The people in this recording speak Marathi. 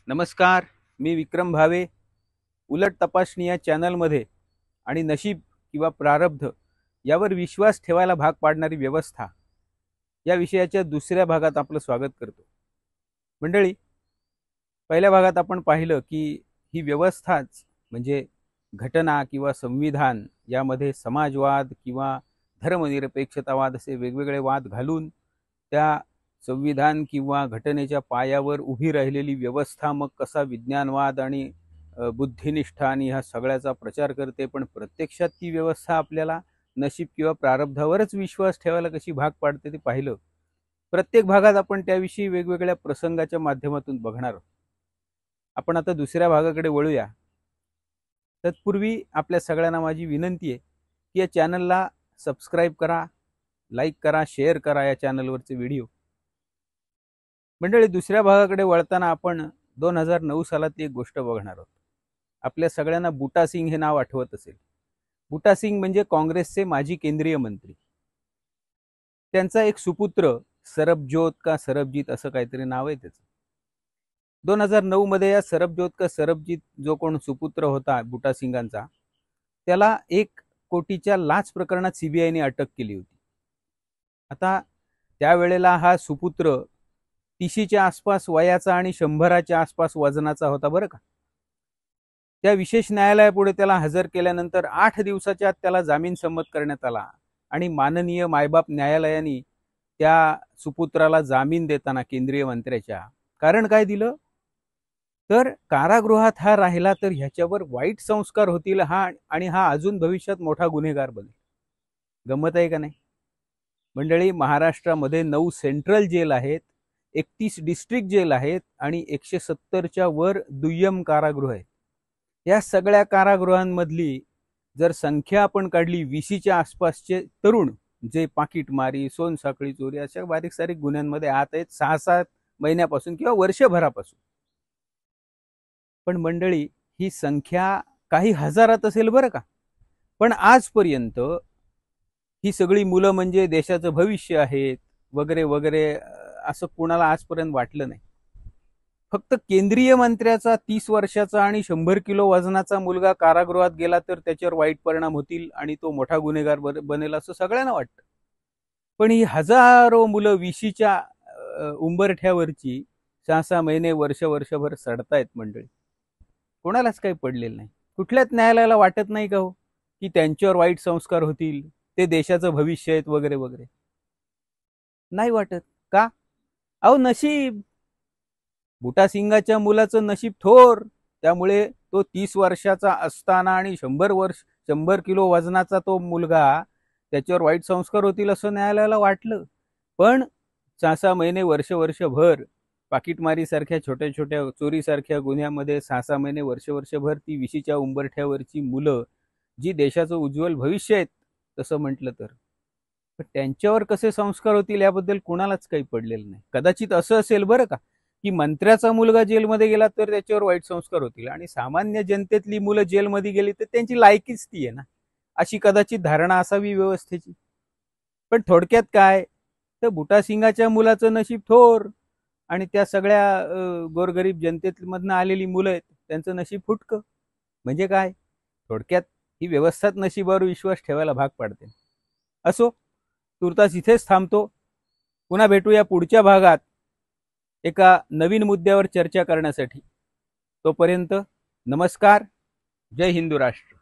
नमस्कार, मी विक्रम भावे. उलट तपासणी या चॅनलमध्ये आणि नशीब किंवा प्रारब्ध यावर विश्वास ठेवायला भाग पाडणारी व्यवस्था या विषयाच्या दुसऱ्या भागात आपलं स्वागत करतो. मंडळी, पहिल्या भागात आपण पाहिलं की ही व्यवस्थाच म्हणजे घटना किंवा संविधान यामध्ये समाजवाद किंवा धर्मनिरपेक्षतावाद असे वेगवेगळे वाद घालून त्या संविधान किंवा घटनेच्या पायावर उभी राहिलेली व्यवस्था मग कसा विज्ञानवाद आणि बुद्धिनिष्ठा आणि ह्या सगळ्याचा प्रचार करते, पण प्रत्यक्षात ती व्यवस्था आपल्याला नशीब किंवा प्रारब्धावरच विश्वास ठेवायला कशी भाग पाडते ते पाहिलं. प्रत्येक भागात आपण त्याविषयी वेगवेगळ्या प्रसंगाच्या माध्यमातून बघणार आहोत. आपण आता दुसऱ्या भागाकडे वळूया. तत्पूर्वी आपल्या सगळ्यांना माझी विनंती आहे की या चॅनलला सबस्क्राईब करा, लाईक करा, शेअर करा या चॅनलवरचे व्हिडिओ. मंडळी, दुसऱ्या भागाकडे वळताना आपण 2009 सालातली एक गोष्ट बघणार आहोत. आपल्या सगळ्यांना बूटा सिंग हे नाव आठवत असेल. बूटा सिंग म्हणजे काँग्रेसचे माजी केंद्रीय मंत्री. त्यांचा एक सुपुत्र सरबजोत का सरबजीत असं काहीतरी नाव आहे त्याचं. 2009 मध्ये या सरबजोत का सरबजीत जो कोण सुपुत्र होता बूटा सिंगांचा, त्याला 1 कोटीच्या लाच प्रकरणात सीबीआयने अटक केली होती. आता त्यावेळेला हा सुपुत्र 30च्या आसपास वयाचा आणि 100च्या आसपास वजनाचा होता बरं का. त्या विशेष न्यायालयापुढे त्याला हजर केल्यानंतर 8 दिवसाच्या आत त्याला जामीन संमत करण्यात आला आणि माननीय मायबाप न्यायालयाने त्या सुपुत्राला जामीन देताना केंद्रीय मंत्र्याच्या कारण काय दिलं, तर कारागृहात हा राहिला तर ह्याच्यावर वाईट संस्कार होतील आणि हा अजून भविष्यात मोठा गुन्हेगार बनेल. गंमत आहे का नाही मंडळी? महाराष्ट्रामध्ये 9 सेंट्रल जेल आहेत, 31 डिस्ट्रिक्ट जेल आहेत आणि 170च्या वर दुय्यम कारागृह आहेत. या सगळ्या कारागृहांमधली जर संख्या आपण काढली 20च्या आसपासचे तरुण जे पाकिटमारी, सोनसाखळी चोरी अशा बारीक सारीक गुन्ह्यांमध्ये आत आहेत 6-7 महिन्यापासून किंवा वर्षभरापासून. पण मंडळी, ही संख्या काही हजारात असेल बरं का, पण आजपर्यंत ही सगळी मुलं म्हणजे देशाचं भविष्य आहेत वगैरे वगैरे असं कोणाला आजपर्यंत वाटलं नाही. फक्त केंद्रीय मंत्र्याचा 30 वर्षाचा आणि 100 किलो वजनाचा मुलगा कारागृहात गेला तर त्याच्यावर वाईट परिणाम होतील आणि तो मोठा गुन्हेगार बनेल असं सगळ्यांना वाटतं. पण ही हजारो मुलं 20च्या उंबरठ्यावरची 6-6 महिने वर्षभर सडतायत मंडळी. कोणालाच काही पडलेलं नाही. कुठल्याच न्यायालयाला वाटत नाही का हो की त्यांच्यावर वाईट संस्कार होतील, ते देशाचं भविष्य आहेत वगैरे वगैरे? नाही वाटत का? अहो, नशीब. बूटा सिंगाच्या मुलाचं नशीब थोर, त्यामुळे तो 30 वर्षाचा असताना आणि 100 किलो वजनाचा तो मुलगा, त्याच्यावर वाईट संस्कार होतील असं न्यायालयाला वाटलं. पण 6-6 महिने वर्षभर पाकिटमारी सारख्या छोट्या छोट्या चोरीसारख्या गुन्ह्यामध्ये 6-6 महिने वर्षभर ती 20च्या उंबरठ्यावरची मुलं जी देशाचं उज्ज्वल भविष्य आहेत तसं म्हटलं तर, त्यांच्यावर कसे संस्कार होतील याबद्दल कुणालाच काही पडलेलं नाही. कदाचित असं असेल बरं का की मंत्र्याचा मुलगा जेलमध्ये गेला तर त्याच्यावर वाईट संस्कार होतील आणि सामान्य जनतेतली मुलं जेलमध्ये गेली तर त्यांची लायकीच ती आहे ना, अशी कदाचित धारणा असावी व्यवस्थेची. पण थोडक्यात काय, तर बूटा सिंगाच्या मुलाचं नशीब थोर आणि त्या सगळ्या गोरगरीब जनतेमधनं आलेली मुलं आहेत त्यांचं नशीब फुटकं. म्हणजे काय, थोडक्यात ही व्यवस्थाच नशिबावर विश्वास ठेवायला भाग पाडते. असो, तुर्तास इथेच थांबतो. पुन्हा भेटूया पुढच्या भागात एका नवीन मुद्द्यावर चर्चा करण्यासाठी. तोपर्यंत नमस्कार. जय हिंदू राष्ट्र.